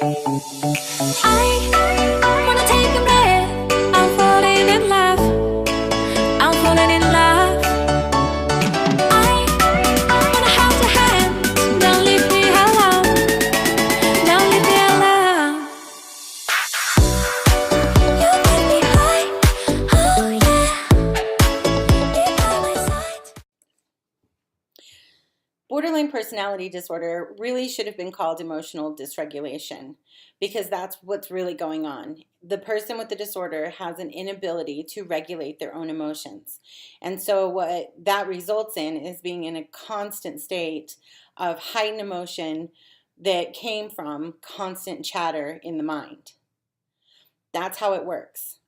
I wanna take a breath. I'm falling in love. I'm falling in love. I wanna hold your hand. Don't leave me alone. Don't leave me alone. You make me high. Oh yeah. You're by my side. Borderline personality disorder really should have been called emotional dysregulation, because that's what's really going on. The person with the disorder has an inability to regulate their own emotions. And so what that results in is being in a constant state of heightened emotion that came from constant chatter in the mind. That's how it works.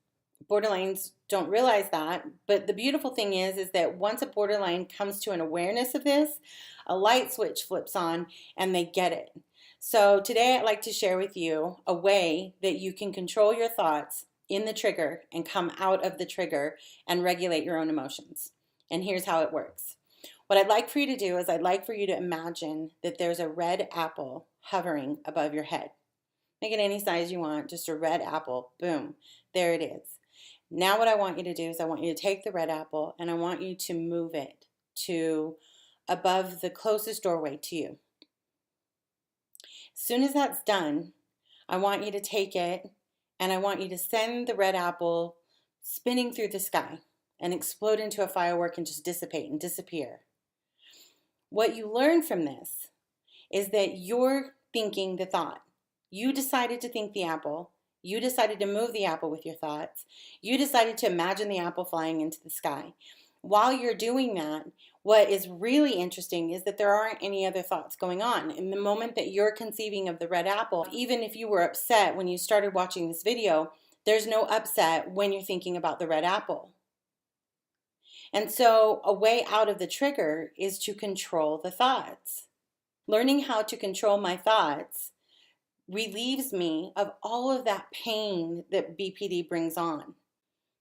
Borderlines don't realize that, but the beautiful thing is that once a borderline comes to an awareness of this, a light switch flips on and they get it. So today I'd like to share with you a way that you can control your thoughts in the trigger and come out of the trigger and regulate your own emotions. And here's how it works. What I'd like for you to do is I'd like for you to imagine that there's a red apple hovering above your head. Make it any size you want, just a red apple. Boom, there it is. Now what I want you to do is I want you to take the red apple and I want you to move it to above the closest doorway to you. As soon as that's done, I want you to take it and I want you to send the red apple spinning through the sky and explode into a firework and just dissipate and disappear. What you learn from this is that you're thinking the thought. You decided to think the apple. You decided to move the apple with your thoughts. You decided to imagine the apple flying into the sky. While you're doing that, what is really interesting is that there aren't any other thoughts going on. In the moment that you're conceiving of the red apple, even if you were upset when you started watching this video, there's no upset when you're thinking about the red apple. And so a way out of the trigger is to control the thoughts. Learning how to control my thoughts relieves me of all of that pain that BPD brings on,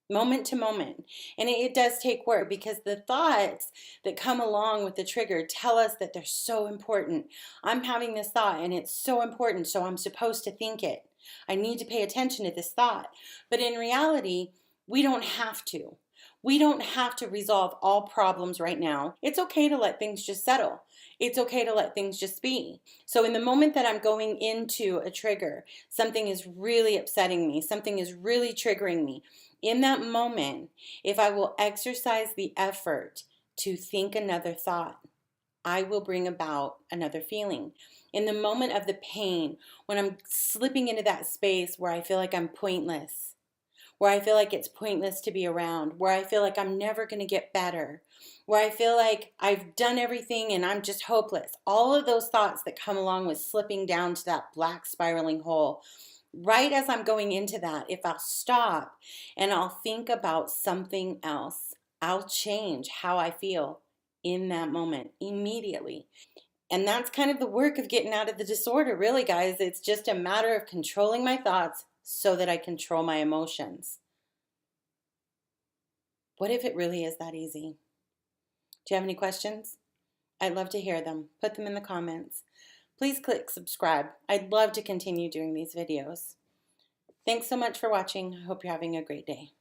moment to moment. And it does take work, because the thoughts that come along with the trigger tell us that they're so important. I'm having this thought and it's so important, so I'm supposed to think it. I need to pay attention to this thought. But in reality, we don't have to. We don't have to resolve all problems right now. It's okay to let things just settle. It's okay to let things just be. So in the moment that I'm going into a trigger, something is really upsetting me, something is really triggering me, in that moment, if I will exercise the effort to think another thought, I will bring about another feeling. In the moment of the pain, when I'm slipping into that space where I feel like I'm pointless, where I feel like it's pointless to be around, where I feel like I'm never going to get better, where I feel like I've done everything and I'm just hopeless. All of those thoughts that come along with slipping down to that black spiraling hole. Right as I'm going into that, if I'll stop and I'll think about something else, I'll change how I feel in that moment immediately. And that's kind of the work of getting out of the disorder, really, guys. It's just a matter of controlling my thoughts so that I control my emotions. What if it really is that easy? Do you have any questions? I'd love to hear them. Put them in the comments. Please click subscribe. I'd love to continue doing these videos. Thanks so much for watching. I hope you're having a great day.